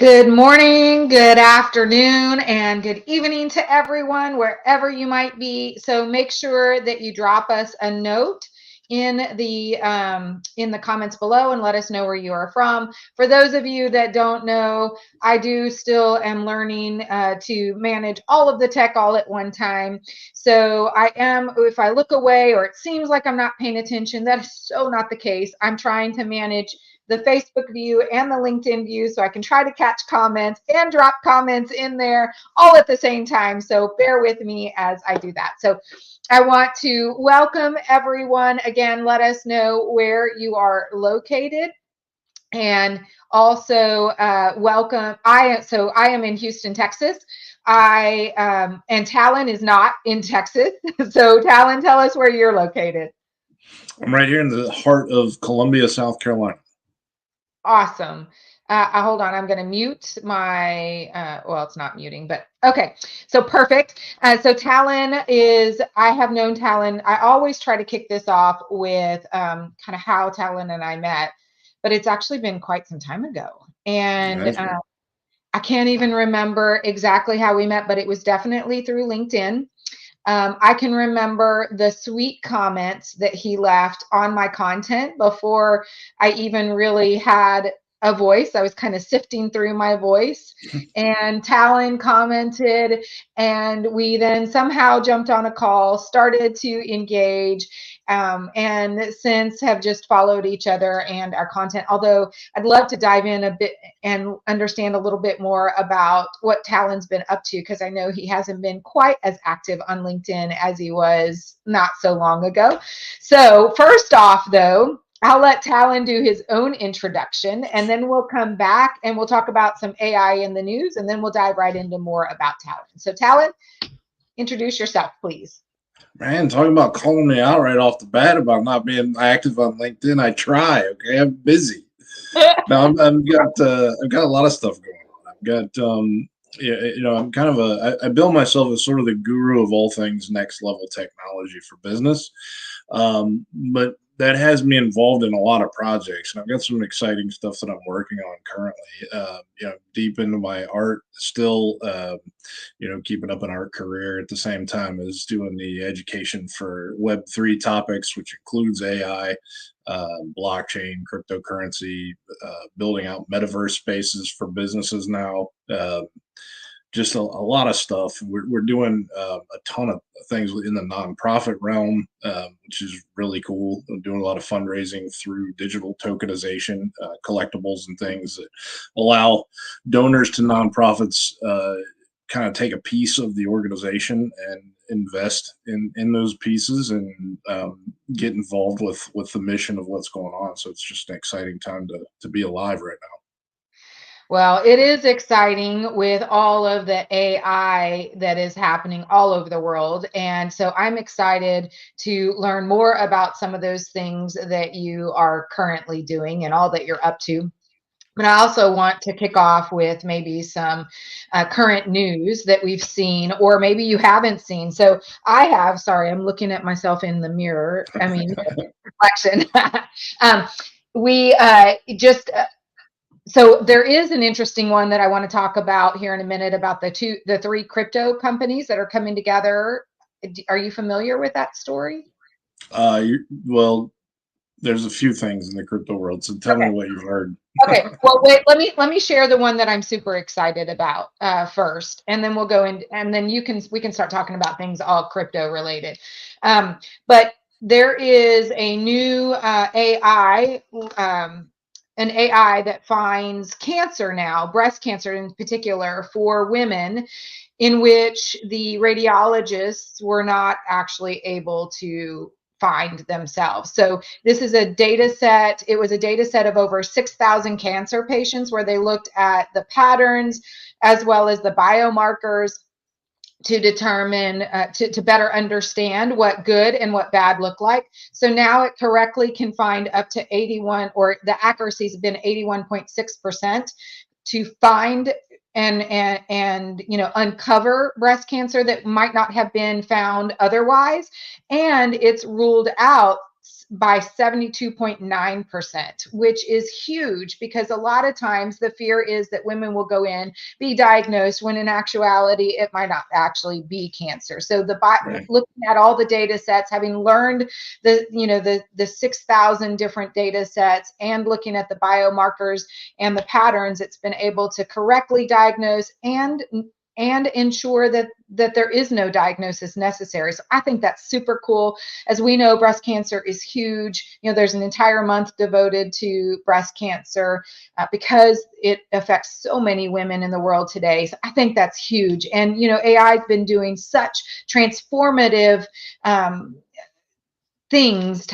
Good morning, good afternoon, and good evening to everyone, wherever you might be. So make sure that you drop us a note in the comments below and let us know where you are from. For those of you that don't know, I do still am learning to manage all of the tech all at one time. So if I look away or it seems like I'm not paying attention, that is so not the case. I'm trying to manage the Facebook view and the LinkedIn view so I can try to catch comments and drop comments in there all at the same time. So bear with me as I do that. So I want to welcome everyone. Again, let us know where you are located. And also welcome. I am in Houston, Texas. And Talon is not in Texas. So Talon, tell us where you're located. I'm right here in the heart of Columbia, South Carolina. Awesome. Hold on, I'm going to mute my, well, it's not muting, but okay. So perfect. So Talon I have known Talon. I always try to kick this off with kind of how Talon and I met, but it's actually been quite some time ago. And I can't even remember exactly how we met, but it was definitely through LinkedIn. I can remember the sweet comments that he left on my content before I even really had a voice. I was kind of sifting through my voice, and Talon commented, and we then somehow jumped on a call, started to engage, and since have just followed each other and our content. Although I'd love to dive in a bit and understand a little bit more about what Talon's been up to, because I know he hasn't been quite as active on LinkedIn as he was not so long ago. So first off, though, I'll let Talon do his own introduction, and then we'll come back and we'll talk about some AI in the news, and then we'll dive right into more about Talon. So Talon, introduce yourself, please. Man, talking about calling me out right off the bat about not being active on LinkedIn. I try. Okay, I'm busy. Now I've got a lot of stuff going on. I've got I'm kind of I bill myself as sort of the guru of all things next level technology for business. But that has me involved in a lot of projects, and I've got some exciting stuff that I'm working on currently. Deep into my art, still, keeping up an art career at the same time as doing the education for Web3 topics, which includes AI, blockchain, cryptocurrency, building out metaverse spaces for businesses now. Just a lot of stuff. We're doing a ton of things in the nonprofit realm, which is really cool. We're doing a lot of fundraising through digital tokenization, collectibles, and things that allow donors to nonprofits kind of take a piece of the organization and invest in those pieces and get involved with the mission of what's going on. So it's just an exciting time to be alive right now. Well, it is exciting with all of the AI that is happening all over the world. And so I'm excited to learn more about some of those things that you are currently doing and all that you're up to. But I also want to kick off with maybe some current news that we've seen, or maybe you haven't seen. So I have, sorry, I'm looking at myself in the mirror. I mean, reflection. um, we just So there is an interesting one that I want to talk about here in a minute about the three crypto companies that are coming together. Are you familiar with that story? Well, there's a few things in the crypto world, so tell me Okay. what you've heard. Okay. Well, wait. Let me share the one that I'm super excited about first, and then we'll go in, and then we can start talking about things all crypto related. But there is a new AI. An AI that finds cancer now, breast cancer in particular, for women, in which the radiologists were not actually able to find themselves. So this is a data set. It was a data set of over 6,000 cancer patients where they looked at the patterns as well as the biomarkers to determine, to better understand what good and what bad look like. So now it correctly can find up to 81, or the accuracy has been 81.6% to find and uncover breast cancer that might not have been found otherwise. And it's ruled out by 72.9%, which is huge because a lot of times the fear is that women will go in, be diagnosed, when in actuality it might not actually be cancer. So Right. looking at all the data sets, having learned the 6,000 different data sets, and looking at the biomarkers and the patterns, it's been able to correctly diagnose and ensure that there is no diagnosis necessary. So I think that's super cool. As we know, breast cancer is huge. There's an entire month devoted to breast cancer because it affects so many women in the world today. So I think that's huge. And AI has been doing such transformative things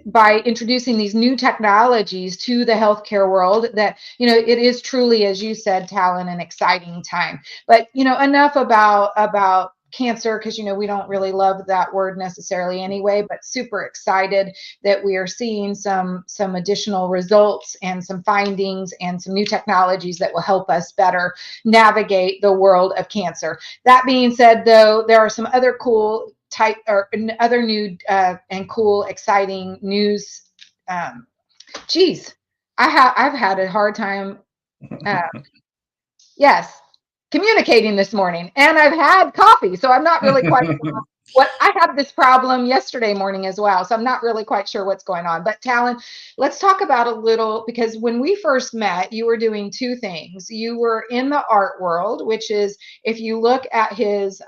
by introducing these new technologies to the healthcare world, that it is truly, as you said, Talon, an exciting time. But enough about cancer, because we don't really love that word necessarily anyway, but super excited that we are seeing some additional results and some findings and some new technologies that will help us better navigate the world of cancer. That being said, though, there are some other cool other new and cool, exciting news. Geez, I've had a hard time. Uh, yes, communicating this morning, and I've had coffee, so I'm not really quite sure what I had this problem yesterday morning as well. So I'm not really quite sure what's going on. But Talon, let's talk about a little, because when we first met, you were doing two things. You were in the art world, which is, if you look at his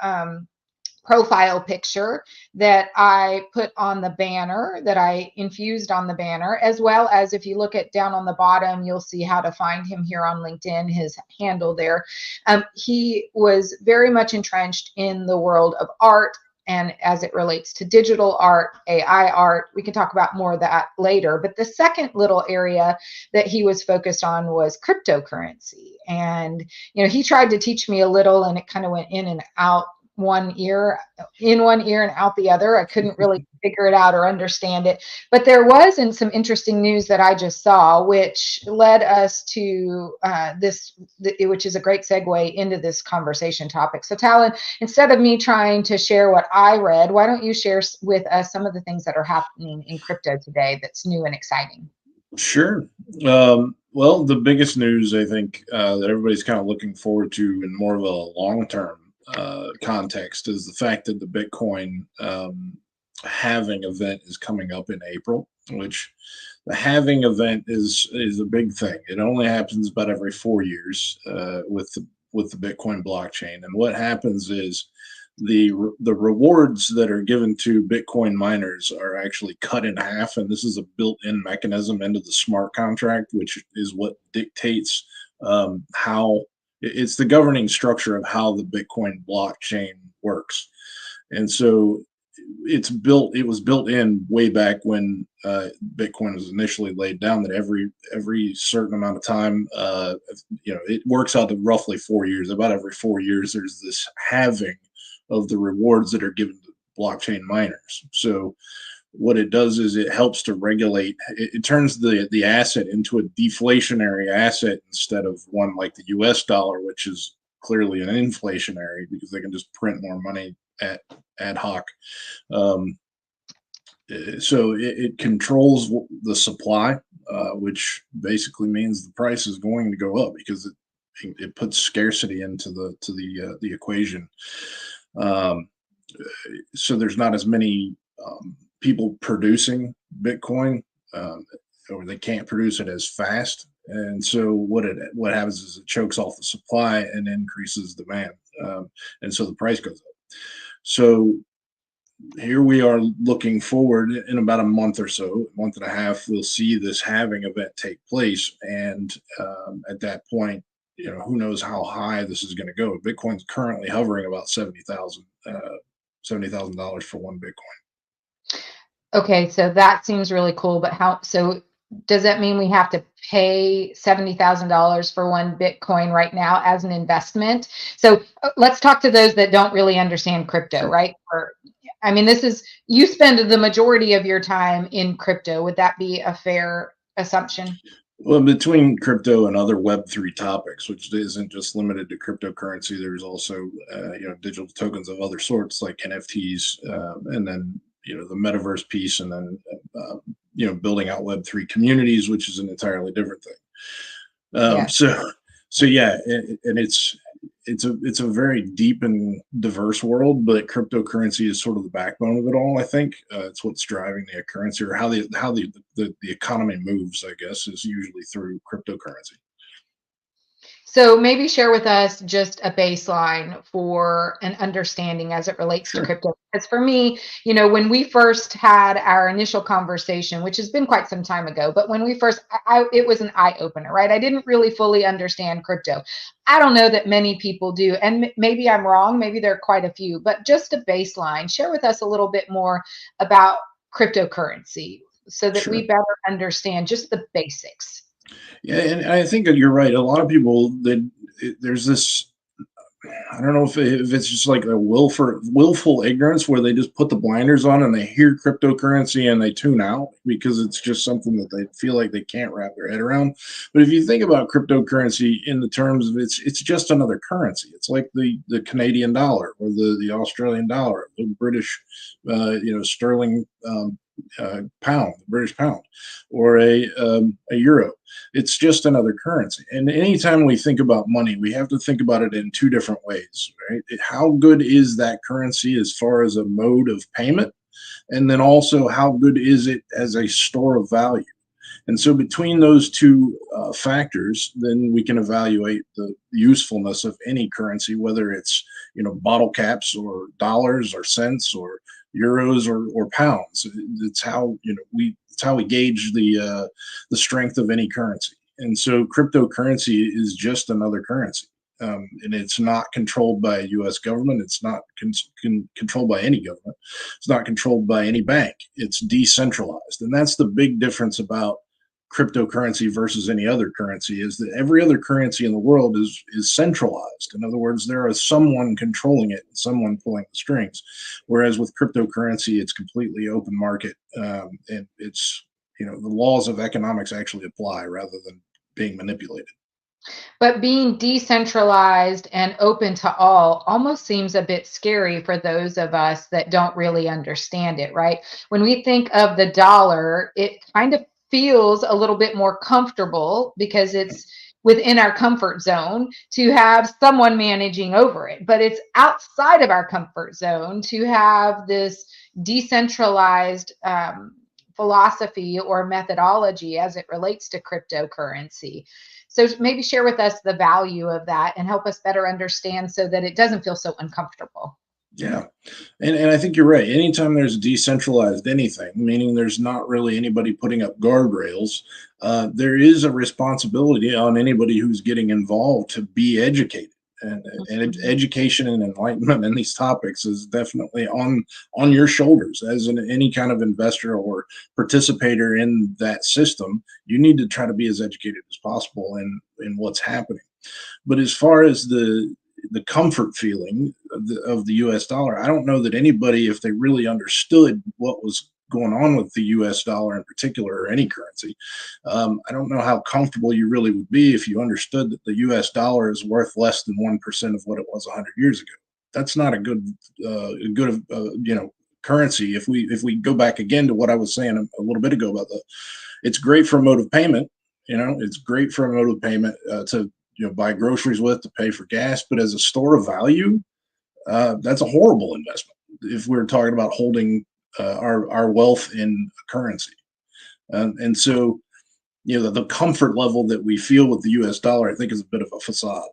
profile picture that I put on the banner, that I infused on the banner, as well as, if you look at down on the bottom, you'll see how to find him here on LinkedIn, his handle there. He was very much entrenched in the world of art, and as it relates to digital art, AI art. We can talk about more of that later. But the second little area that he was focused on was cryptocurrency. And, he tried to teach me a little, and it kind of went in and out one ear and out the other. I couldn't really figure it out or understand it. But there was some interesting news that I just saw, which led us to which is a great segue into this conversation topic. So Talon, instead of me trying to share what I read, why don't you share with us some of the things that are happening in crypto today that's new and exciting? Sure. Well, the biggest news I think that everybody's kind of looking forward to in more of a long-term context is the fact that the Bitcoin halving event is coming up in April, which the halving event is a big thing. It only happens about every 4 years with the Bitcoin blockchain, and what happens is the rewards that are given to Bitcoin miners are actually cut in half, and this is a built-in mechanism into the smart contract, which is what dictates how it's the governing structure of how the Bitcoin blockchain works. And so it was built in way back when Bitcoin was initially laid down, that every certain amount of time, it works out to roughly 4 years. About every 4 years, there's this halving of the rewards that are given to blockchain miners. So what it does is it helps to regulate, it turns the asset into a deflationary asset instead of one like the US dollar, which is clearly an inflationary because they can just print more money at ad hoc. So it controls the supply, which basically means the price is going to go up because it puts scarcity into the equation. Um, so there's not as many people producing Bitcoin, um, or they can't produce it as fast. And so what happens is it chokes off the supply and increases demand, and so the price goes up. So here we are looking forward in about a month or so, a month and a half, we'll see this halving event take place. And at that point, who knows how high this is going to go. Bitcoin's currently hovering about $70,000 for one Bitcoin. Okay, so that seems really cool, but so does that mean we have to pay $70,000 for one Bitcoin right now as an investment? So let's talk to those that don't really understand crypto, Sure. right? I mean, you spend the majority of your time in crypto. Would that be a fair assumption? Well, between crypto and other Web3 topics, which isn't just limited to cryptocurrency, there's also digital tokens of other sorts like NFTs, and then the metaverse piece, and then building out Web3 communities, which is an entirely different thing. Um, Yes. so so yeah, and it's a very deep and diverse world, but cryptocurrency is sort of the backbone of it all. I think it's what's driving the currency, or how the economy moves. I guess is usually through cryptocurrency. So maybe share with us just a baseline for an understanding as it relates to Sure. crypto. Because for me, when we first had our initial conversation, which has been quite some time ago, but when we first, it was an eye opener, right? I didn't really fully understand crypto. I don't know that many people do, and maybe I'm wrong. Maybe there are quite a few, but just a baseline. Share with us a little bit more about cryptocurrency so that we Sure. better understand just the basics. Yeah, and I think that you're right. A lot of people there's this. I don't know if it's just like a willful ignorance where they just put the blinders on and they hear cryptocurrency and they tune out because it's just something that they feel like they can't wrap their head around. But if you think about cryptocurrency in the terms of it's just another currency. It's like the Canadian dollar or the Australian dollar, the British sterling pound, the British pound, or a euro. It's just another currency. And anytime we think about money, we have to think about it in two different ways, right? How good is that currency as far as a mode of payment? And then also, how good is it as a store of value? And so, between those two factors, then we can evaluate the usefulness of any currency, whether it's bottle caps or dollars or cents or euros or pounds. It's how it's how we gauge the strength of any currency. And so, cryptocurrency is just another currency. And it's not controlled by a U.S. government. It's not controlled by any government. It's not controlled by any bank. It's decentralized, and that's the big difference about cryptocurrency versus any other currency is that every other currency in the world is centralized. In other words, there is someone controlling it and someone pulling the strings. Whereas with cryptocurrency, it's completely open market, and it's the laws of economics actually apply rather than being manipulated. But being decentralized and open to all almost seems a bit scary for those of us that don't really understand it, right? When we think of the dollar, it kind of feels a little bit more comfortable because it's within our comfort zone to have someone managing over it. But it's outside of our comfort zone to have this decentralized philosophy or methodology as it relates to cryptocurrency. So maybe share with us the value of that and help us better understand so that it doesn't feel so uncomfortable. Yeah. And I think you're right. Anytime there's decentralized anything, meaning there's not really anybody putting up guardrails, there is a responsibility on anybody who's getting involved to be educated. And Mhm. education and enlightenment in these topics is definitely on your shoulders as any kind of investor or participator in that system. You need to try to be as educated as possible in what's happening. But as far as the comfort feeling of the U.S. dollar, I don't know that anybody, if they really understood what was going on with the U.S. dollar in particular, or any currency, I don't know how comfortable you really would be if you understood that the U.S. dollar is worth less than 1% of what it was 100 years ago. That's not a good currency. If we go back again to what I was saying a little bit ago about it's great for mode of payment. It's great for a mode of payment to buy groceries with, to pay for gas, but as a store of value, that's a horrible investment if we're talking about holding our wealth in currency. And so, the comfort level that we feel with the U.S. dollar, I think, is a bit of a facade.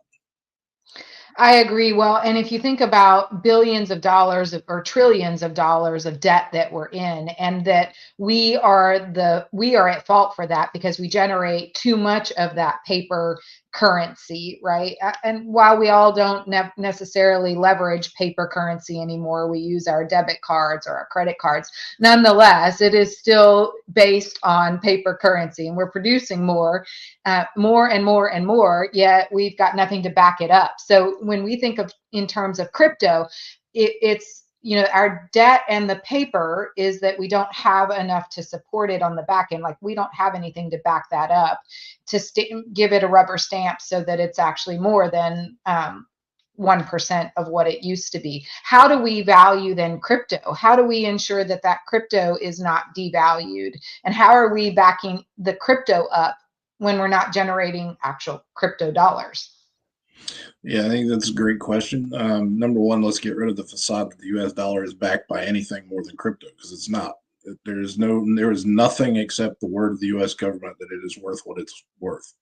I agree. Well, and if you think about billions of dollars or trillions of dollars of debt that we're in, and that we are at fault for that because we generate too much of that paper currency, right? And while we all don't necessarily leverage paper currency anymore, we use our debit cards or our credit cards. Nonetheless, it is still based on paper currency, and we're producing more and more and more, yet we've got nothing to back it up. So when we think of in terms of crypto, it's our debt and the paper is that we don't have enough to support it on the back end. Like we don't have anything to back that up to give it a rubber stamp so that it's actually more than 1% of what it used to be. How do we value then crypto? How do we ensure that that crypto is not devalued? And how are we backing the crypto up when we're not generating actual crypto dollars? Yeah, I think that's a great question. Number one, let's get rid of the facade that the U.S. dollar is backed by anything more than crypto, because it's not. There is nothing except the word of the U.S. government that it is worth what it's worth.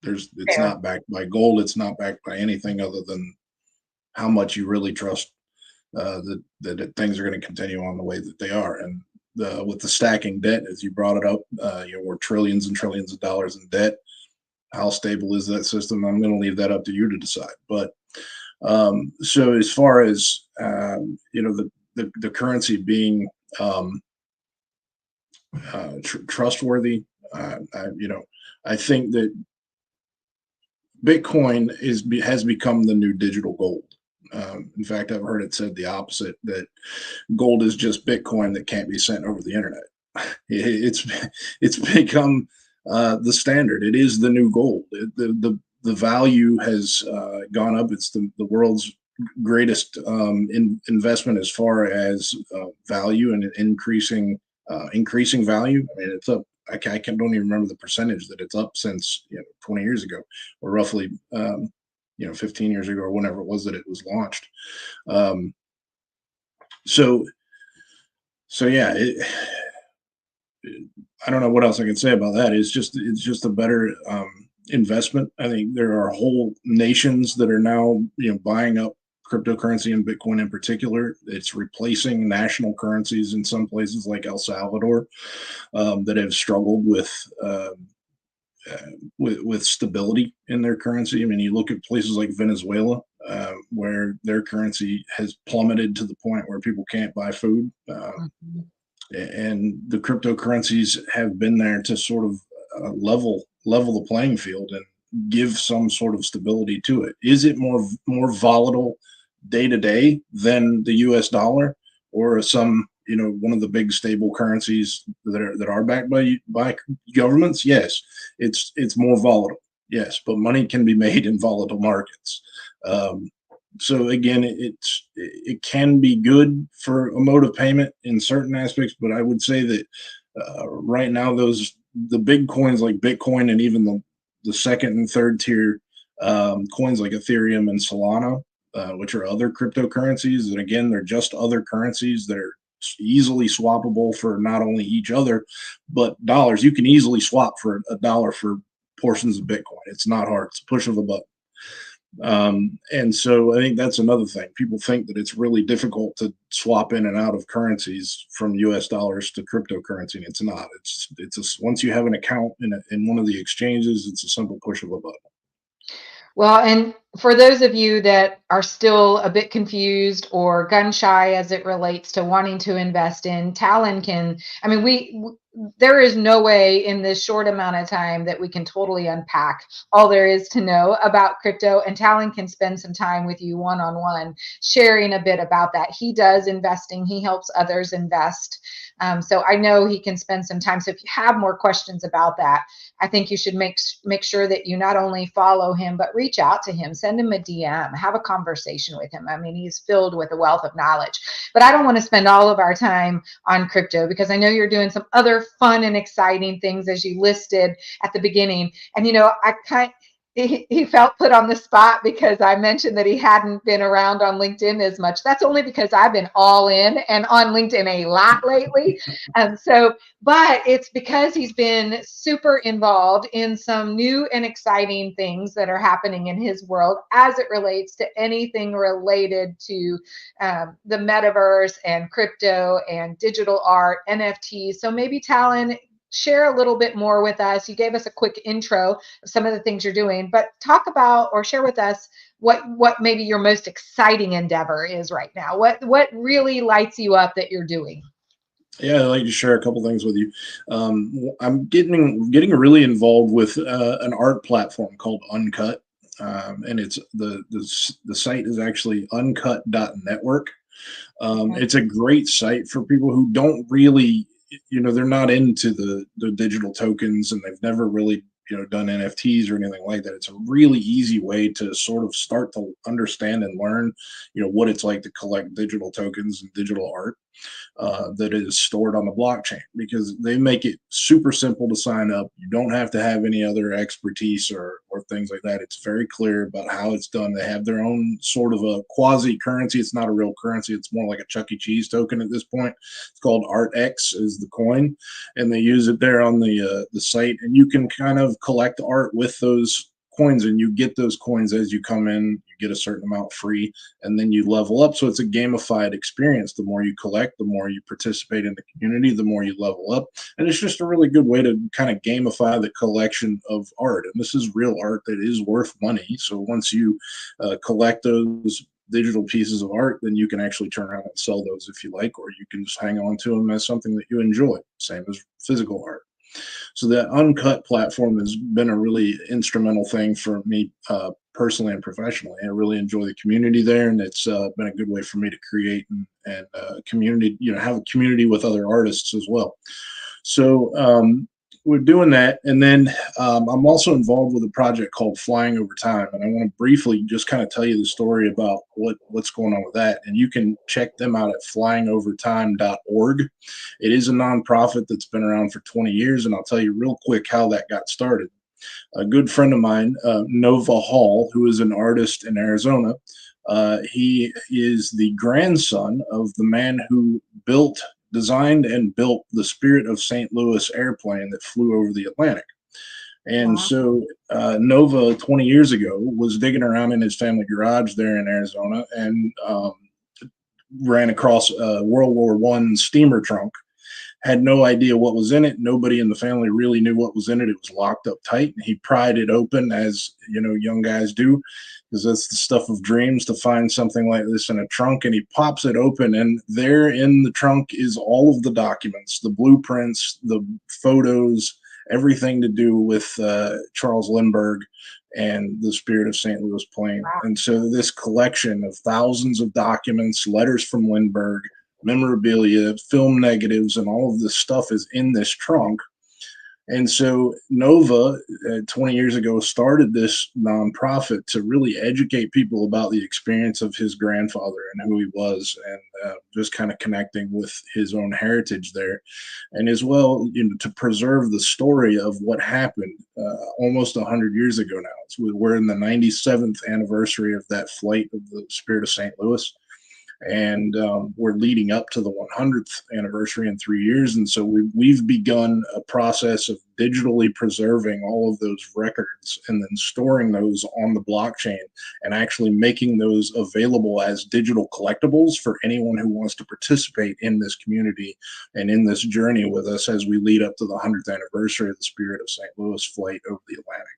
It's Fair. not backed by gold. It's not backed by anything other than how much you really trust that things are going to continue on the way that they are. And with the stacking debt, as you brought it up, we're trillions and trillions of dollars in debt. How stable is that system? I'm going to leave that up to you to decide. But so as far as the currency being trustworthy, I think that Bitcoin has become the new digital gold. In fact, I've heard it said the opposite, that gold is just Bitcoin that can't be sent over the internet. It's become the standard. It is the new gold. The value has gone up. It's the world's greatest investment as far as value and increasing value. I mean, it's up. Don't even remember the percentage that it's up since 20 years ago, or roughly 15 years ago, or whenever it was that it was launched. Um, so yeah, I don't know what else I can say about that. It's just a better investment. I think there are whole nations that are now buying up cryptocurrency and Bitcoin in particular. It's replacing national currencies in some places like El Salvador that have struggled with stability in their currency. I mean, you look at places like Venezuela, where their currency has plummeted to the point where people can't buy food. Mhm. And the cryptocurrencies have been there to sort of level the playing field and give some sort of stability to it. Is it more volatile day to day than the U.S. dollar, or some one of the big stable currencies that are backed by governments? Yes, it's more volatile. Yes, but money can be made in volatile markets. So again, it can be good for a mode of payment in certain aspects, but I would say that right now the big coins like Bitcoin, and even the second and third tier coins like Ethereum and Solana, which are other cryptocurrencies, and again, they're just other currencies that are easily swappable for not only each other but dollars. You can easily swap for a dollar for portions of Bitcoin. It's not hard. It's a push of a button. And so I think that's another thing. People think that it's really difficult to swap in and out of currencies from U.S. dollars to cryptocurrency, and it's not. Once you have an account in one of the exchanges, it's a simple push of a button. Well, and for those of you that are still a bit confused or gun shy as it relates to wanting to invest in, Talon can, I mean, there is no way in this short amount of time that we can totally unpack all there is to know about crypto. And Talon can spend some time with you one-on-one, sharing a bit about that. He does investing, he helps others invest. So I know he can spend some time. So if you have more questions about that, I think you should make sure that you not only follow him, but reach out to him, send him a DM, have a conversation with him. I mean, he's filled with a wealth of knowledge. But I don't want to spend all of our time on crypto, because I know you're doing some other fun and exciting things, as you listed at the beginning. And he felt put on the spot because I mentioned that he hadn't been around on LinkedIn as much. That's only because I've been all in and on LinkedIn a lot lately. But it's because he's been super involved in some new and exciting things that are happening in his world as it relates to anything related to the metaverse and crypto and digital art, NFTs. So maybe Talon, share a little bit more with us. You gave us a quick intro of some of the things you're doing, but talk about or share with us what maybe your most exciting endeavor is right now. What really lights you up that you're doing? Yeah, I'd like to share a couple things with you. I'm getting really involved with an art platform called Uncut, and it's the site is actually uncut.network. Okay. It's a great site for people who don't really, they're not into the digital tokens, and they've never really, done NFTs or anything like that. It's a really easy way to sort of start to understand and learn, what it's like to collect digital tokens and digital art that is stored on the blockchain, because they make it super simple to sign up. You don't have to have any other expertise or things like that. It's very clear about how it's done. They have their own sort of a quasi currency. It's not a real currency. It's more like a Chuck E. Cheese token at this point. It's called ArtX is the coin, and they use it there on the site. And you can kind of collect art with those coins, and you get those coins as you come in. You get a certain amount free, and then you level up. So it's a gamified experience. The more you collect, the more you participate in the community, the more you level up. And it's just a really good way to kind of gamify the collection of art. And this is real art that is worth money. So once you collect those digital pieces of art, then you can actually turn around and sell those if you like, or you can just hang on to them as something that you enjoy, same as physical art. So that uncut platform has been a really instrumental thing for me personally and professionally. I really enjoy the community there, and it's been a good way for me to create and community, have a community with other artists as well. So we're doing that, and then I'm also involved with a project called Flying Over Time, and I want to briefly just kind of tell you the story about what's going on with that. And you can check them out at flyingovertime.org. It is a nonprofit that's been around for 20 years, and I'll tell you real quick how that got started. A good friend of mine, Nova Hall, who is an artist in Arizona, he is the grandson of the man who designed and built the Spirit of St. Louis airplane that flew over the Atlantic. And Wow. so Nova 20 years ago was digging around in his family garage there in Arizona, and ran across a World War I steamer trunk. Had no idea what was in it. Nobody in the family really knew what was in it. It was locked up tight. And he pried it open, as young guys do, because that's the stuff of dreams to find something like this in a trunk. And he pops it open, and there in the trunk is all of the documents, the blueprints, the photos, everything to do with Charles Lindbergh and the Spirit of St. Louis plane. And so this collection of thousands of documents, letters from Lindbergh, memorabilia, film negatives, and all of this stuff is in this trunk. And so Nova, 20 years ago, started this nonprofit to really educate people about the experience of his grandfather and who he was, and just kind of connecting with his own heritage there. And as well, to preserve the story of what happened almost 100 years ago now. We're in the 97th anniversary of that flight of the Spirit of St. Louis. And we're leading up to the 100th anniversary in 3 years. And so we've begun a process of digitally preserving all of those records and then storing those on the blockchain and actually making those available as digital collectibles for anyone who wants to participate in this community and in this journey with us as we lead up to the 100th anniversary of the Spirit of St. Louis flight over the Atlantic.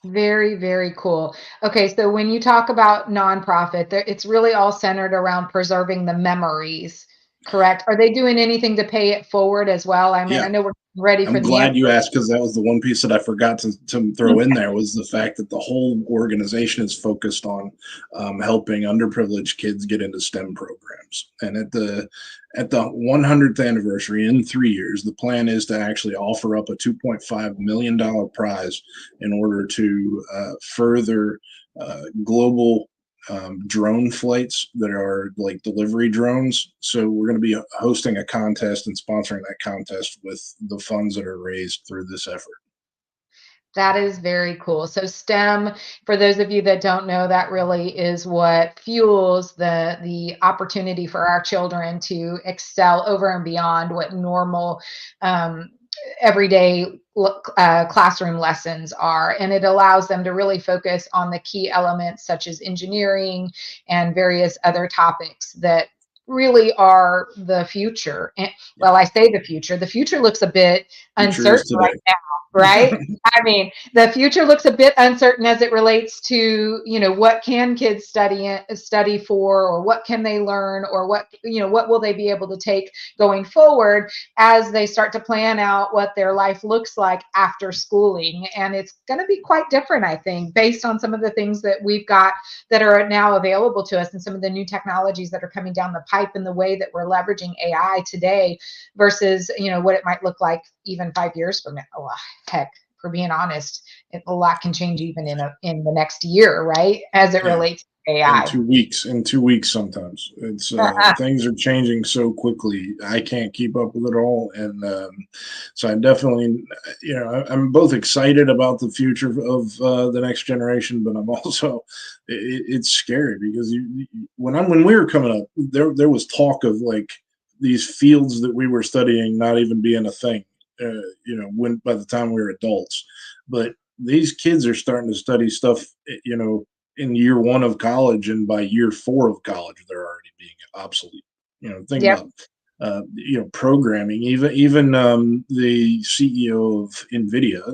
Very, very cool. Okay, so when you talk about nonprofit, it's really all centered around preserving the memories, correct? Are they doing anything to pay it forward as well? I mean, Yeah. I know we're ready for I'm the end. glad you asked, because that was the one piece that I forgot to throw in there, was the fact that the whole organization is focused on helping underprivileged kids get into STEM programs. And at the 100th anniversary in 3 years, the plan is to actually offer up a $2.5 million prize in order to further global drone flights that are like delivery drones. So we're going to be hosting a contest and sponsoring that contest with the funds that are raised through this effort. That is very cool. So STEM, for those of you that don't know, that really is what fuels the opportunity for our children to excel over and beyond what normal um, everyday classroom lessons are. And it allows them to really focus on the key elements such as engineering and various other topics that really are the future. And well, I say the future looks a bit Future is uncertain right today. now, right? I mean, the future looks a bit uncertain as it relates to, what can kids study for, or what can they learn, or what will they be able to take going forward as they start to plan out what their life looks like after schooling. And it's going to be quite different, I think, based on some of the things that we've got that are now available to us and some of the new technologies that are coming down the pipe and the way that we're leveraging AI today versus, what it might look like even 5 years from now. Oh, heck, for being honest, a lot can change even in the next year, right? As it Yeah. relates to In AI. 2 weeks, in 2 weeks, sometimes it's things are changing so quickly. I can't keep up with it all, and so I definitely, I'm both excited about the future of the next generation, but I'm also, it's scary because when we were coming up, there was talk of like these fields that we were studying not even being a thing, when by the time we were adults, but these kids are starting to study stuff, in year one of college, and by year four of college, they're already being obsolete. Think Yep. about programming. Even the CEO of NVIDIA,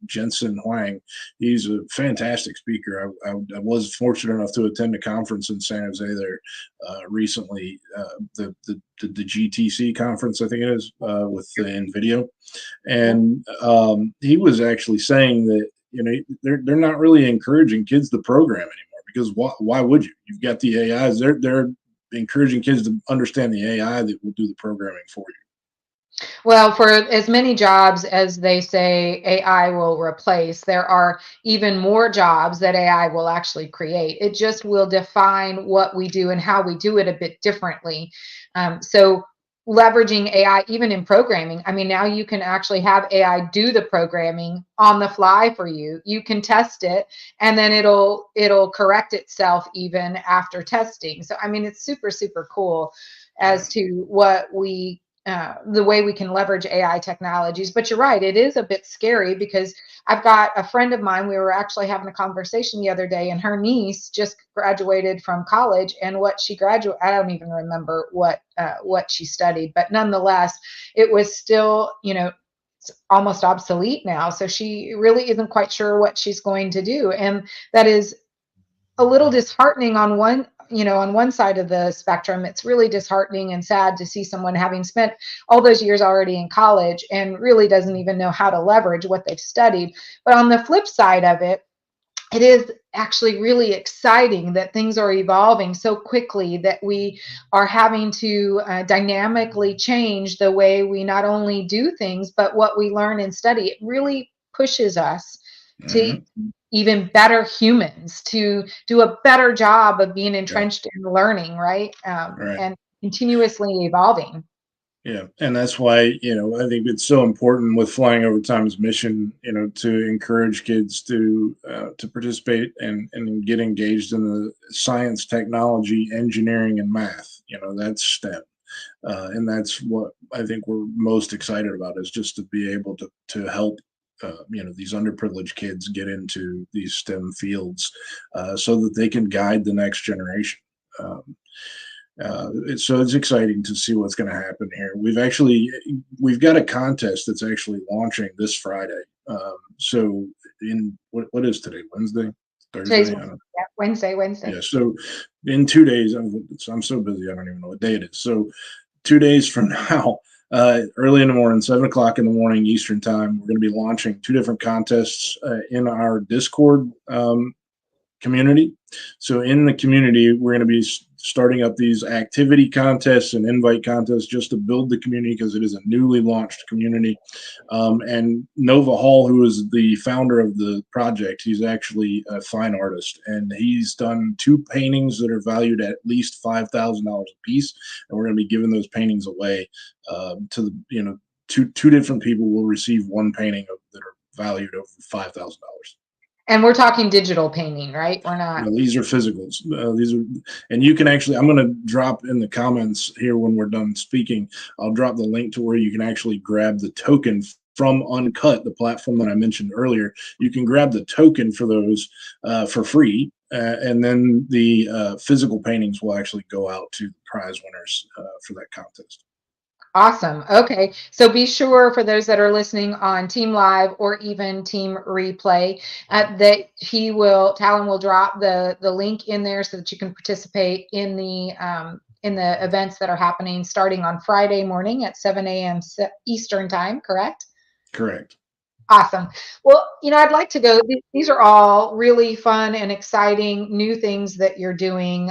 Jensen Huang, he's a fantastic speaker. I was fortunate enough to attend a conference in San Jose there recently, the GTC conference, I think it is, with the NVIDIA, and he was actually saying that they're not really encouraging kids to program anymore because why would you? You've got the AIs. They're encouraging kids to understand the AI that will do the programming for you. Well, for as many jobs as they say AI will replace, there are even more jobs that AI will actually create. It just will define what we do and how we do it a bit differently. So, leveraging AI, even in programming, I mean, now you can actually have AI do the programming on the fly for you. You can test it, and then it'll correct itself even after testing. So, I mean, it's super super cool Yeah. as to what the way we can leverage AI technologies. But you're right, it is a bit scary because I've got a friend of mine. We were actually having a conversation the other day, and her niece just graduated from college. And what she graduated, I don't even remember what she studied, but nonetheless, it was still, it's almost obsolete now. So she really isn't quite sure what she's going to do, and that is a little disheartening on one side of the spectrum. It's really disheartening and sad to see someone having spent all those years already in college and really doesn't even know how to leverage what they've studied. But on the flip side of it, it is actually really exciting that things are evolving so quickly that we are having to dynamically change the way we not only do things but what we learn and study. It really pushes us to Hmm. even better humans, to do a better job of being Yeah. entrenched in learning, right? Right. And continuously evolving. Yeah, and that's why I think it's so important with Flying Overtime's mission, to encourage kids to participate and get engaged in the science, technology, engineering, and math. That's STEM, and that's what I think we're most excited about is just to be able to help. These underprivileged kids get into these STEM fields so that they can guide the next generation. Um, so it's exciting to see what's going to happen here. We've got a contest that's actually launching this Friday. So in what is today? Wednesday, Today's Thursday? I don't. yeah, Wednesday, Yeah. Wednesday. So in 2 days, I'm so busy I don't even know what day it is. So 2 days from now, early in the morning, 7 o'clock in the morning Eastern time, we're going to be launching two different contests in our Discord community. So in the community, we're going to be starting up these activity contests and invite contests just to build the community because it is a newly launched community. And Nova Hall, who is the founder of the project, he's actually a fine artist, and he's done two paintings that are valued at least $5,000 a piece, and we're going to be giving those paintings away to the two different people will receive one painting that are valued over $5,000. And we're talking digital painting, right? We're not. No, these are physicals. These are, and you can actually. I'm going to drop in the comments here when we're done speaking. I'll drop the link to where you can actually grab the token from Uncut, the platform that I mentioned earlier. You can grab the token for those for free, and then the physical paintings will actually go out to the prize winners for that contest. Awesome. Okay. So be sure for those that are listening on Team Live or even Team Replay, that Talon will drop the link in there so that you can participate in the events that are happening starting on Friday morning at 7 a.m. Eastern time, correct? Correct. Awesome. Well, I'd like to go. These are all really fun and exciting new things that you're doing.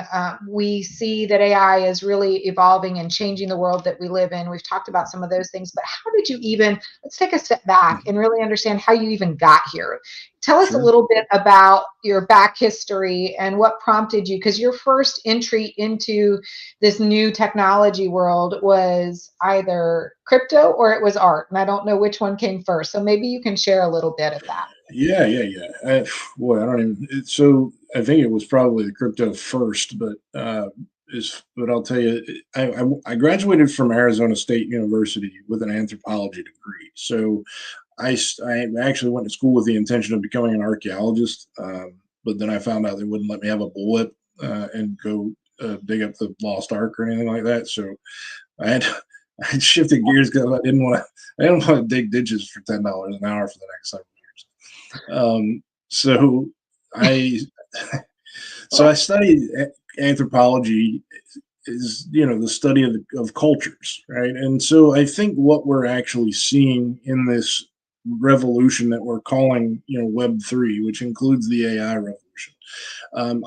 We see that AI is really evolving and changing the world that we live in. We've talked about some of those things, but how did you even, let's take a step back Mhm. and really understand how you even got here. Tell us a Sure. little bit about your back history and what prompted you, because your first entry into this new technology world was either crypto or it was art. And I don't know which one came first. So maybe you can share a little bit of that. Yeah, yeah, yeah. Boy, I don't even. So I think it was probably the crypto first, but but I'll tell you, I graduated from Arizona State University with an anthropology degree. So I actually went to school with the intention of becoming an archaeologist, but then I found out they wouldn't let me have a bullwhip and go dig up the lost ark or anything like that. So I had I shifted gears because I didn't want to dig ditches for $10 an hour for the next 7 years. So I so I studied anthropology is the study of cultures, right? And so I think what we're actually seeing in this revolution that we're calling Web 3, which includes the AI revolution,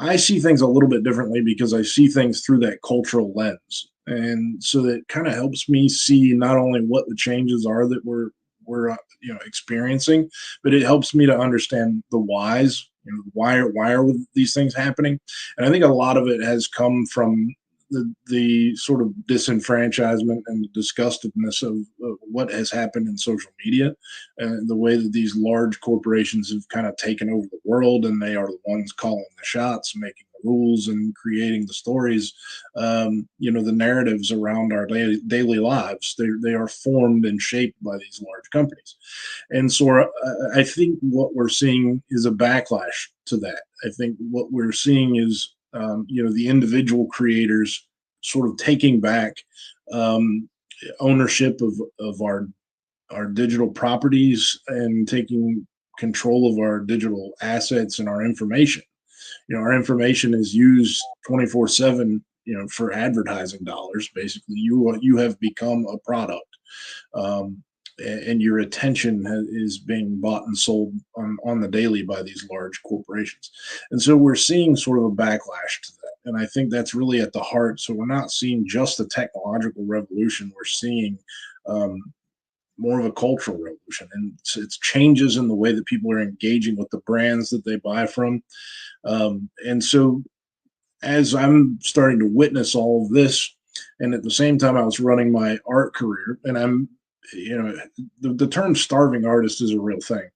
I see things a little bit differently because I see things through that cultural lens, and so that kind of helps me see not only what the changes are that we're experiencing, but it helps me to understand the whys. Why are these things happening? And I think a lot of it has come from the sort of disenfranchisement and the disgustedness of what has happened in social media and the way that these large corporations have kind of taken over the world, and they are the ones calling the shots, making the rules, and creating the stories. The narratives around our daily lives, they are formed and shaped by these large companies. And so I think what we're seeing is a backlash to that. I think what we're seeing is the individual creators sort of taking back um, ownership of our digital properties and taking control of our digital assets and our information. Our information is used 24/7, for advertising dollars. Basically, you have become a product, um, and your attention is being bought and sold on the daily by these large corporations. And so we're seeing sort of a backlash to that. And I think that's really at the heart. So we're not seeing just a technological revolution, we're seeing um, more of a cultural revolution. And it's changes in the way that people are engaging with the brands that they buy from. And so as I'm starting to witness all of this, and at the same time I was running my art career, and the term starving artist is a real thing.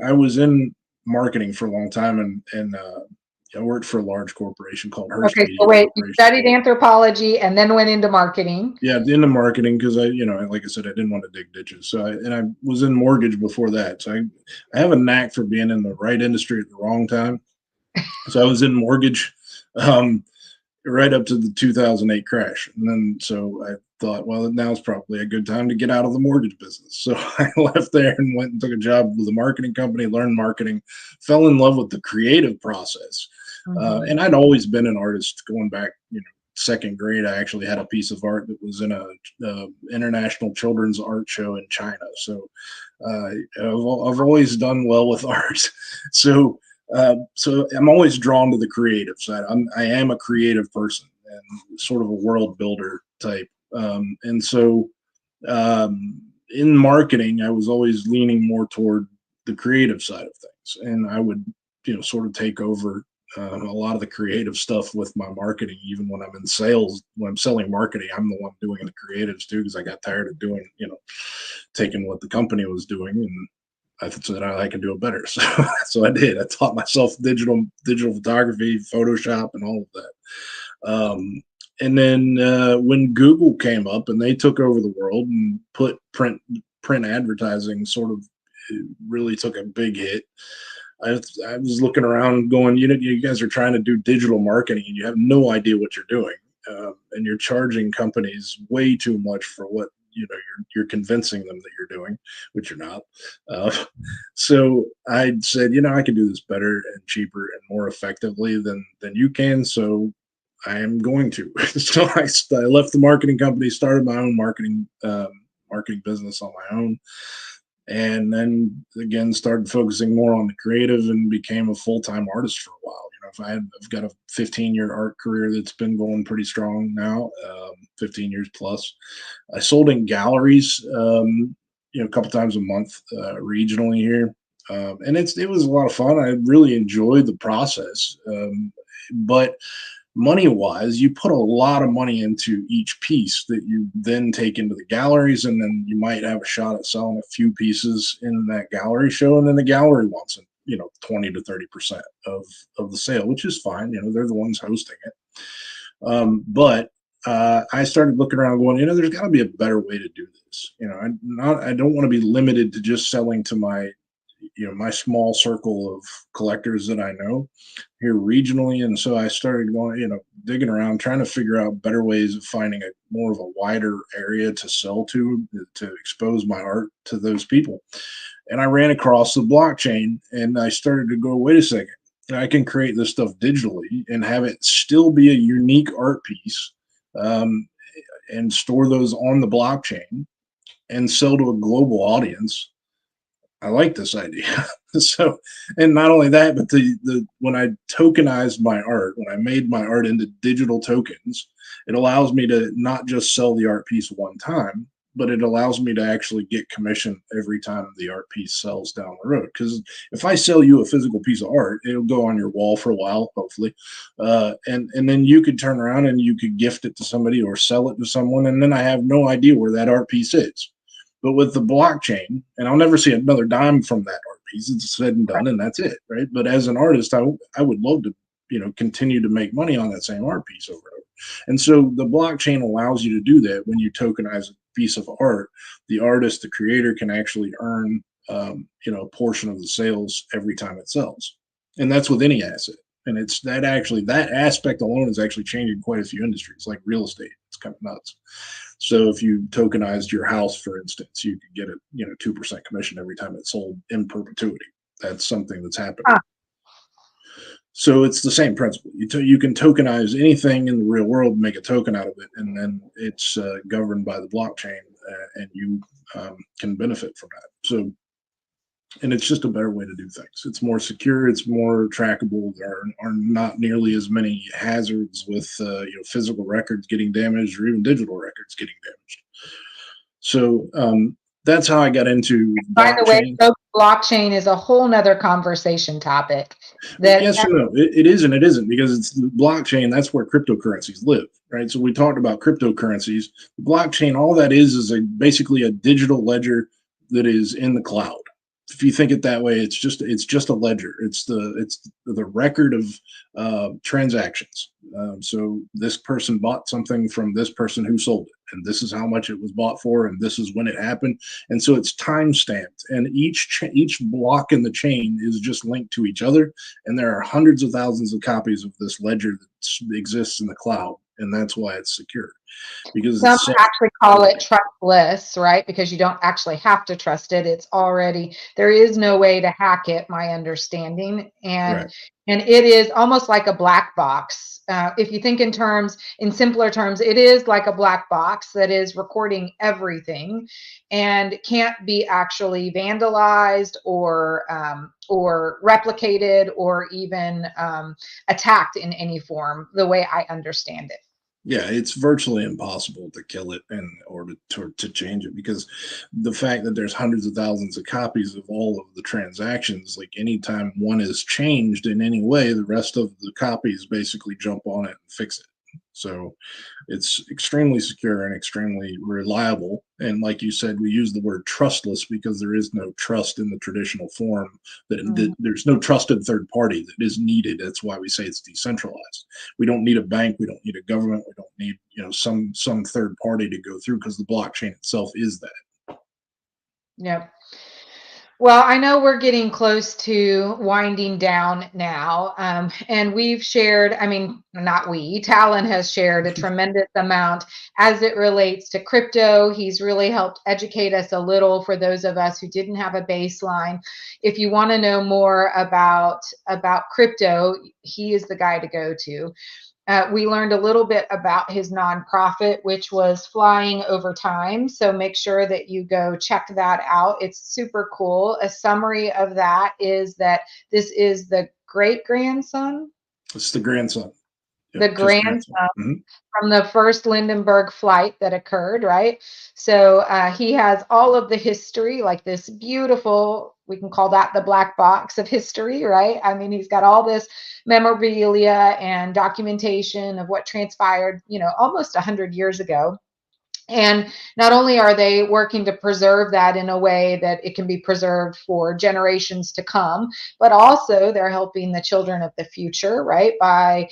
I was in marketing for a long time, and I worked for a large corporation called Hearst Okay, Media so wait, you Corporation. studied anthropology and then went into marketing. Yeah, into marketing because like I said, I didn't want to dig ditches. I was in mortgage before that, so I have a knack for being in the right industry at the wrong time. So I was in mortgage, um, right up to the 2008 crash. And then so I thought, well, now's probably a good time to get out of the mortgage business. So I left there and went and took a job with a marketing company, learned marketing, fell in love with the creative process. Mhm. And I'd always been an artist going back, second grade. I actually had a piece of art that was in a international children's art show in China. So I've always done well with art. So I'm always drawn to the creative side. I am a creative person and sort of a world builder type. And so in marketing, I was always leaning more toward the creative side of things, and I would sort of take over a lot of the creative stuff with my marketing. Even when I'm in sales, when I'm selling marketing, I'm the one doing the creatives too, because I got tired of doing taking what the company was doing, and I said I can do it better. So I did. I taught myself digital photography, Photoshop, and all of that. And then when Google came up and they took over the world and put print advertising sort of really took a big hit. I was looking around going, you guys are trying to do digital marketing and you have no idea what you're doing, and you're charging companies way too much for what you're convincing them that you're doing, which you're not. Uh, so I said, I can do this better and cheaper and more effectively than you can. So I am going to. So I left the marketing company, started my own marketing business on my own. and then again started focusing more on the creative and became a full-time artist for a while. I've got a 15-year art career that's been going pretty strong now, 15 years plus. I sold in galleries, a couple times a month, regionally here, and it was a lot of fun. I really enjoyed the process, but money wise, you put a lot of money into each piece that you then take into the galleries, and then you might have a shot at selling a few pieces in that gallery show, and then the gallery wants it, 20 to 30% of the sale, which is fine. They're the ones hosting it. But I started looking around, going, there's got to be a better way to do this. I don't want to be limited to just selling to my small circle of collectors that I know here regionally. And so I started going, digging around, trying to figure out better ways of finding a more of a wider area to sell to expose my art to those people. And I ran across the blockchain, and I started to go, wait a second, I can create this stuff digitally and have it still be a unique art piece, um, and store those on the blockchain and sell to a global audience. I like this idea. So, and not only that, but the when I tokenized my art, when I made my art into digital tokens, it allows me to not just sell the art piece one time, but it allows me to actually get commission every time the art piece sells down the road. Because if I sell you a physical piece of art, it'll go on your wall for a while, hopefully, and then you could turn around and you could gift it to somebody or sell it to someone, and then I have no idea where that art piece is. But with the blockchain, and I'll never see another dime from that art piece. It's said and done, and that's it, right? But as an artist, I would love to, continue to make money on that same art piece over and over. And so the blockchain allows you to do that. When you tokenize a piece of art, the artist, the creator, can actually earn, a portion of the sales every time it sells, and that's with any asset. And it's that aspect alone is actually changing quite a few industries, like real estate. It's kind of nuts. So if you tokenized your house, for instance, you could get a 2% commission every time it's sold in perpetuity. That's something that's happening. Ah, So it's the same principle. You can tokenize anything in the real world, make a token out of it, and then it's governed by the blockchain, and you can benefit from that. So, and it's just a better way to do things. It's more secure. It's more trackable. There are not nearly as many hazards with physical records getting damaged or even digital records getting damaged. So that's how I got into by the way, blockchain. so blockchain is a whole nother conversation topic that Yes or no? It is and it isn't, because it's the blockchain. That's where cryptocurrencies live, right? So we talked about cryptocurrencies. The blockchain, all that is basically a digital ledger that is in the cloud. If you think it that way, it's just a ledger. It's the record of transactions. So this person bought something from this person who sold it, and this is how much it was bought for, and this is when it happened, and so it's time stamped. And each block in the chain is just linked to each other, and there are hundreds of thousands of copies of this ledger that exists in the cloud, and that's why it's secure, because some it's actually call it trustless, right? Because you don't actually have to trust it. It's already, there is no way to hack it, my understanding. right. And it is almost like a black box. If you think in simpler terms, it is like a black box that is recording everything and can't be actually vandalized or replicated or even attacked in any form, the way I understand it. Yeah, it's virtually impossible to kill it and or to change it, because the fact that there's hundreds of thousands of copies of all of the transactions, like anytime one is changed in any way, the rest of the copies basically jump on it and fix it. So it's extremely secure and extremely reliable. And like you said, we use the word trustless because there is no trust in the traditional form. That there's no trusted third party that is needed. That's why we say it's decentralized. We don't need a bank. We don't need a government. We don't need some third party to go through, because the blockchain itself is that. Yep. Well, I know we're getting close to winding down now. And we've shared, I mean, not we, Talon has shared a tremendous amount as it relates to crypto. He's really helped educate us a little for those of us who didn't have a baseline. If you want to know more about crypto, he is the guy to go to. We learned a little bit about his nonprofit, which was Flying Over Time. So make sure that you go check that out. It's super cool. A summary of that is that this is the great grandson, It's the grandson. the Yep, just grandson. grandson Hmm. from the first Lindenberg flight that occurred, right? So he has all of the history, like this beautiful, we can call that the black box of history, right? I mean, he's got all this memorabilia and documentation of what transpired, almost 100 years ago. And not only are they working to preserve that in a way that it can be preserved for generations to come, but also they're helping the children of the future, right? By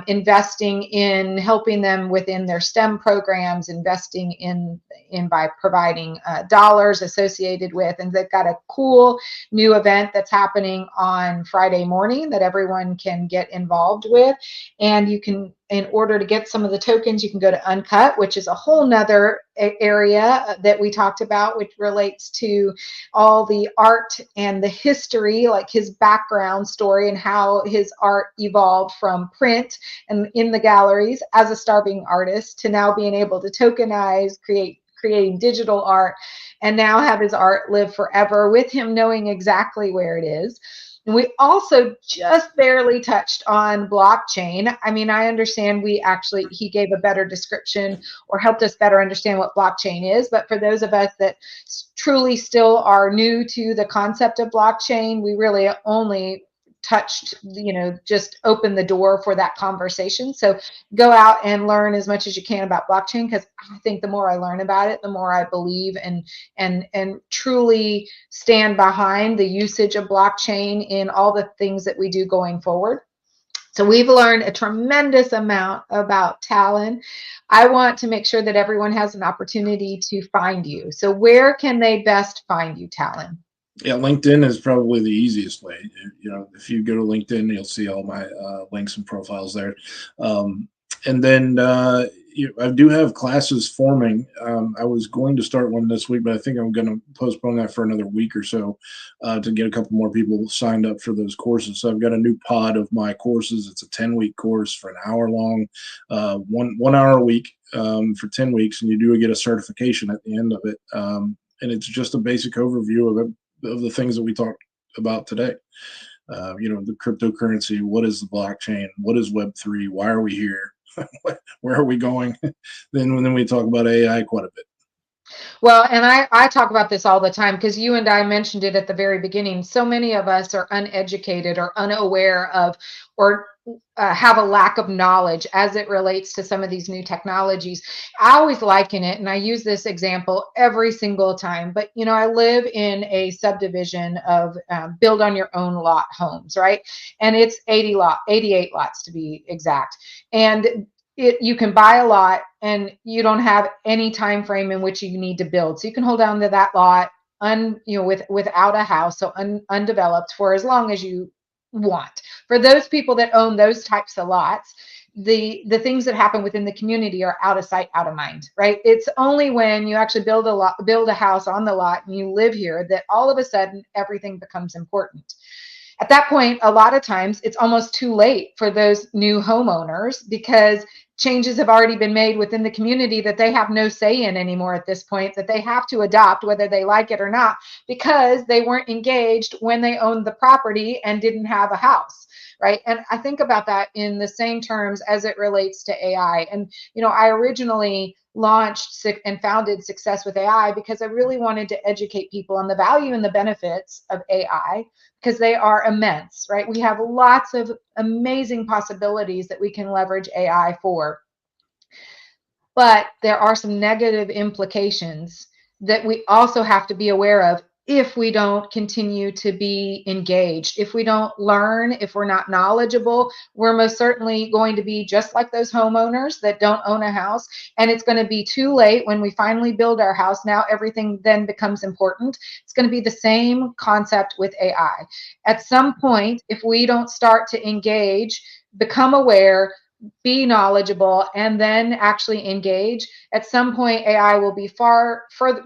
investing in helping them within their STEM programs, investing in by providing dollars associated with, and they've got a cool new event that's happening on Friday morning that everyone can get involved with. And you can, in order to get some of the tokens, you can go to Uncut, which is a whole nother area that we talked about, which relates to all the art and the history, like his background story and how his art evolved from print and in the galleries as a starving artist to now being able to tokenize, creating digital art, and now have his art live forever with him knowing exactly where it is. And we also just barely touched on blockchain. I mean, I understand he gave a better description or helped us better understand what blockchain is. But for those of us that truly still are new to the concept of blockchain, we really only touched, just opened the door for that conversation. So go out and learn as much as you can about blockchain, because I think the more I learn about it, the more I believe and truly stand behind the usage of blockchain in all the things that we do going forward. So we've learned a tremendous amount about Talon. I want to make sure that everyone has an opportunity to find you. So where can they best find you, Talon? Yeah, LinkedIn is probably the easiest way. If you go to LinkedIn, you'll see all my links and profiles there. And then I do have classes forming. I was going to start one this week, but I think I'm going to postpone that for another week or so to get a couple more people signed up for those courses. So I've got a new pod of my courses. It's a 10-week course for an hour long, 1 hour a week for 10 weeks, and you do get a certification at the end of it. And it's just a basic overview of the things that we talked about today. The cryptocurrency, what is the blockchain, what is Web3, why are we here, where are we going? then we talk about AI quite a bit. Well, and I talk about this all the time because you and I mentioned it at the very beginning. So many of us are uneducated or unaware of, or have a lack of knowledge as it relates to some of these new technologies. I always liken it, and I use this example every single time, but I live in a subdivision of build on your own lot homes, right? And it's 88 lots to be exact. And you can buy a lot and you don't have any time frame in which you need to build. So you can hold on to that lot without a house, so undeveloped for as long as you want. For those people that own those types of lots, the things that happen within the community are out of sight, out of mind, right? It's only when you actually build a house on the lot and you live here that all of a sudden everything becomes important. At that point, a lot of times it's almost too late for those new homeowners because changes have already been made within the community that they have no say in anymore at this point, that they have to adopt whether they like it or not, because they weren't engaged when they owned the property and didn't have a house, right? And I think about that in the same terms as it relates to AI. And, I originally launched and founded Success with AI because I really wanted to educate people on the value and the benefits of AI, because they are immense, right? We have lots of amazing possibilities that we can leverage AI for. But there are some negative implications that we also have to be aware of if we don't continue to be engaged. If we don't learn, if we're not knowledgeable, we're most certainly going to be just like those homeowners that don't own a house. And it's going to be too late when we finally build our house. Now everything then becomes important. It's going to be the same concept with AI. At some point, if we don't start to engage, become aware, be knowledgeable, and then actually engage, at some point AI will be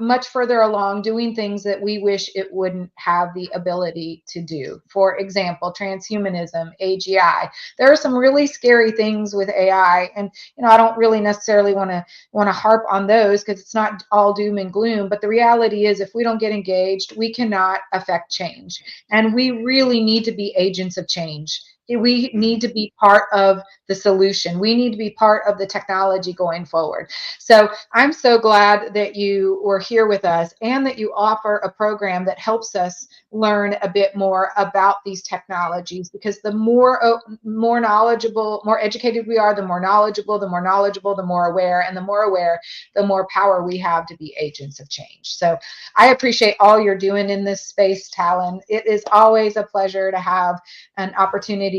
much further along doing things that we wish it wouldn't have the ability to do. For example, transhumanism, AGI. There are some really scary things with AI, and I don't really necessarily want to harp on those because it's not all doom and gloom. But the reality is, if we don't get engaged, we cannot affect change, and we really need to be agents of change. We need to be part of the solution. We need to be part of the technology going forward. So I'm so glad that you were here with us and that you offer a program that helps us learn a bit more about these technologies, because the more knowledgeable, more educated we are, the more knowledgeable, the more aware, and the more aware, the more power we have to be agents of change. So I appreciate all you're doing in this space, Talon. It is always a pleasure to have an opportunity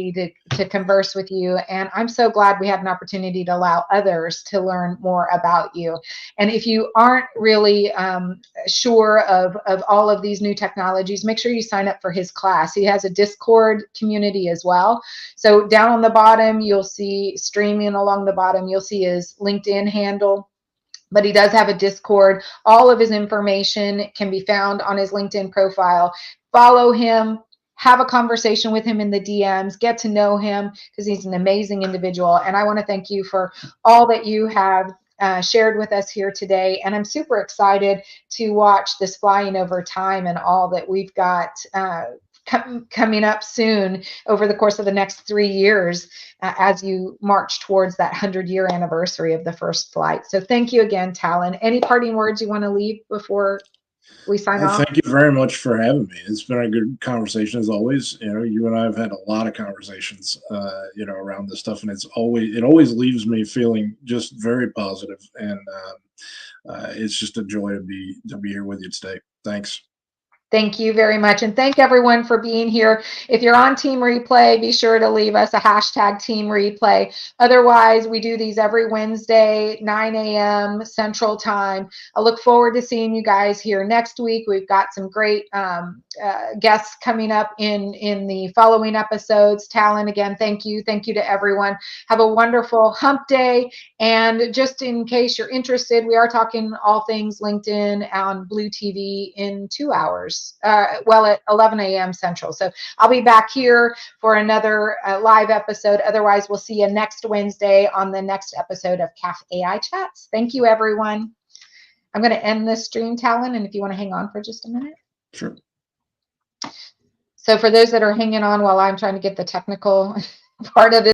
to converse with you. And I'm so glad we had an opportunity to allow others to learn more about you. And if you aren't really sure of all of these new technologies, make sure you sign up for his class. He has a Discord community as well. So down on the bottom, you'll see, streaming along the bottom, you'll see his LinkedIn handle. But he does have a Discord. All of his information can be found on his LinkedIn profile. Follow him, have a conversation with him in the DMs, get to know him, because he's an amazing individual. And I want to thank you for all that you have shared with us here today. And I'm super excited to watch this flying over time and all that we've got coming up soon over the course of the next 3 years as you march towards that 100-year anniversary of the first flight. So thank you again, Talon. Any parting words you want to leave before we sign off? Thank you very much for having me. It's been a good conversation as always. You and I have had a lot of conversations, around this stuff, and it always leaves me feeling just very positive, and it's just a joy to be here with you today. Thanks. Thank you very much. And thank everyone for being here. If you're on Team Replay, be sure to leave us a hashtag Team Replay. Otherwise, we do these every Wednesday, 9 a.m. Central Time. I look forward to seeing you guys here next week. We've got some great guests coming up in the following episodes. Talon, again, thank you. Thank you to everyone. Have a wonderful hump day. And just in case you're interested, we are talking all things LinkedIn on Blue TV in 2 hours. At 11 a.m. Central. So I'll be back here for another live episode. Otherwise, we'll see you next Wednesday on the next episode of Caff-AI Chats. Thank you, everyone. I'm going to end this stream, Talon, and if you want to hang on for just a minute. Sure. So for those that are hanging on while I'm trying to get the technical part of this